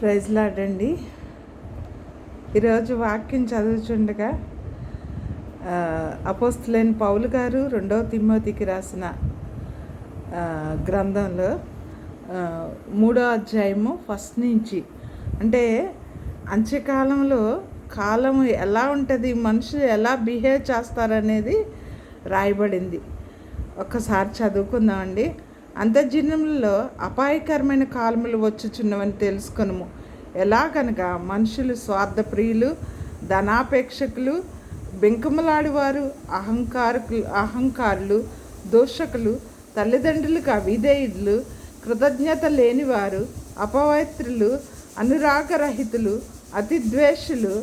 Praise lord అండి. ఈరోజు వాక్యం చదువుచుండగా అపోస్తలుడైన పౌలు గారు 2వ తిమోతికి రాసిన గ్రంథంలో 3వ అధ్యాయము ఫస్ట్ నుంచి, అంటే అంత్యకాలంలో కాలం ఎలా ఉంటుంది, మనుషులు ఎలా బిహేవ్ చేస్తారనేది రాయబడింది. ఒక్కసారి చదువుకుందామండి. అంతర్జనులలో అపాయకరమైన కాలములు వచ్చుచున్నవని తెలుసుకొనుము. ఎలాగనగా మనుషులు స్వార్థప్రియులు, ధనాపేక్షకులు, బెంకములాడువారు, అహంకారులు, దూషకులు, తల్లిదండ్రులకు అవిధేయులు, కృతజ్ఞత లేనివారు, అపవిత్రులు, అనురాగరహితులు, అతిద్వేషులు,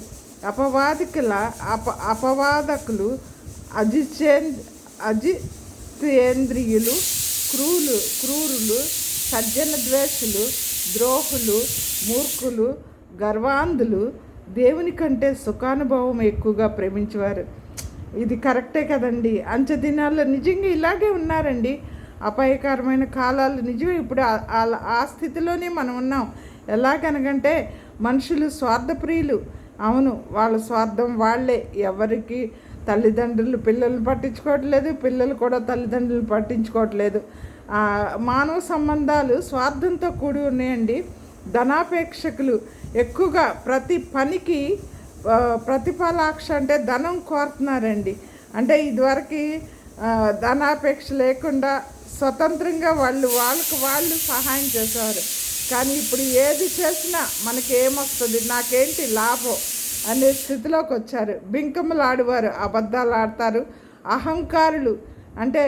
అపవాదకులు, అజితేంద్రియులు, క్రూరులు, సజ్జన ద్వేషులు, ద్రోహులు, మూర్ఖులు, గర్వాంధులు, దేవుని కంటే సుఖానుభవం ఎక్కువగా ప్రేమించేవారు. ఇది కరెక్టే కదండి. అంచె దినాల్లో నిజంగా ఇలాగే ఉన్నారండి. అపాయకరమైన కాలాలు నిజమే. ఇప్పుడు ఆ స్థితిలోనే మనం ఉన్నాం. ఎలాగనగంటే మనుషులు స్వార్థప్రియులు. అవును, వాళ్ళ స్వార్థం వాళ్ళే. ఎవరికి తల్లిదండ్రులు పిల్లలు పట్టించుకోవట్లేదు, పిల్లలు కూడా తల్లిదండ్రులు పట్టించుకోవట్లేదు. మానవ సంబంధాలు స్వార్థంతో కూడి ఉన్నాయండి. ధనాపేక్షకులు ఎక్కువగా ప్రతి పనికి ప్రతిఫలాక్ష అంటే ధనం కోరుతున్నారండి. అంటే ఇదివరకు ధనాపేక్ష లేకుండా స్వతంత్రంగా వాళ్ళకు సహాయం చేసేవారు. కానీ ఇప్పుడు ఏది చేసినా మనకేమొస్తుంది, నాకేంటి లాభం అనే స్థితిలోకి వచ్చారు. బింకములు ఆడువారు, అబద్ధాలు ఆడతారు. అహంకారులు అంటే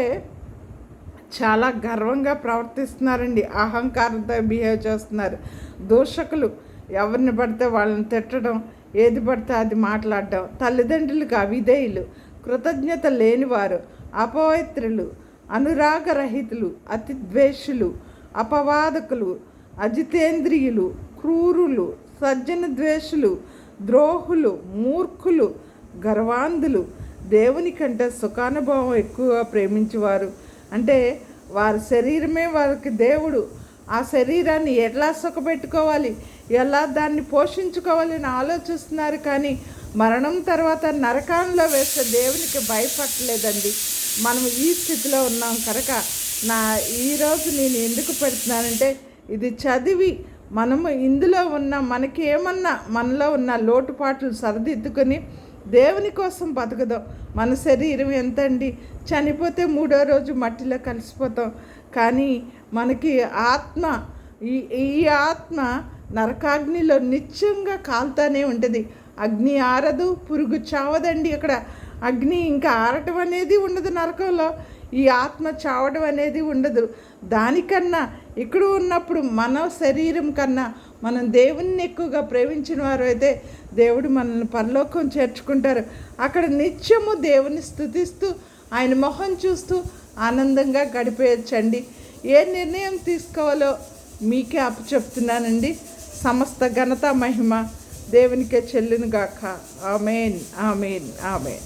చాలా గర్వంగా ప్రవర్తిస్తున్నారండి. అహంకారంతో బిహేవ్ చేస్తున్నారు. దూషకులు ఎవరిని పడితే వాళ్ళని తిట్టడం, ఏది పడితే అది మాట్లాడడం. తల్లిదండ్రులకు అవిధేయులు, కృతజ్ఞత లేనివారు, అపవిత్రులు, అనురాగరహితులు, అతిద్వేషులు, అపవాదకులు, అజితేంద్రియులు, క్రూరులు, సజ్జన ద్వేషులు, ద్రోహులు, మూర్ఖులు, గర్వాంధులు, దేవుని కంటే సుఖానుభవం ఎక్కువగా ప్రేమించేవారు. అంటే వారి శరీరమే వారికి దేవుడు. ఆ శరీరాన్ని ఎలా సుఖపెట్టుకోవాలి, ఎలా దాన్ని పోషించుకోవాలని ఆలోచిస్తున్నారు. కానీ మరణం తర్వాత నరకాల్లో వేస్తే దేవునికి భయపడలేదండి. మనం ఈ స్థితిలో ఉన్నాం కనుక ఈరోజు నేను ఎందుకు పెడుతున్నానంటే, ఇది చదివి మనము ఇందులో ఉన్న మనలో ఉన్న లోటుపాట్లు సరిదిద్దుకొని దేవుని కోసం బతుకుదాం. మన శరీరం ఎంతండి, చనిపోతే 3వ రోజు మట్టిలో కలిసిపోతాం. కానీ మనకి ఆత్మ, ఈ ఆత్మ నరకాగ్నిలో నిత్యంగా కాలుతానే ఉంటుంది. అగ్ని ఆరదు, పురుగు చావదండి. అక్కడ అగ్ని ఇంకా ఆరటం అనేది ఉండదు. నరకంలో ఈ ఆత్మ చావడం అనేది ఉండదు. దానికన్నా ఇక్కడ ఉన్నప్పుడు మన శరీరం కన్నా మనం దేవుణ్ణి ఎక్కువగా ప్రేమించిన వారు అయితే దేవుడు మనల్ని పరలోకం చేర్చుకుంటారు. అక్కడ నిత్యము దేవుని స్తుతిస్తూ ఆయన మొహం చూస్తూ ఆనందంగా గడిపేయచ్చండి. ఏ నిర్ణయం తీసుకోవాలో మీకే అప్పచెప్తున్నానండి. సమస్త ఘనత మహిమ దేవునికే చెల్లునుగాక. ఆమేన్, ఆమేన్, ఆమేన్.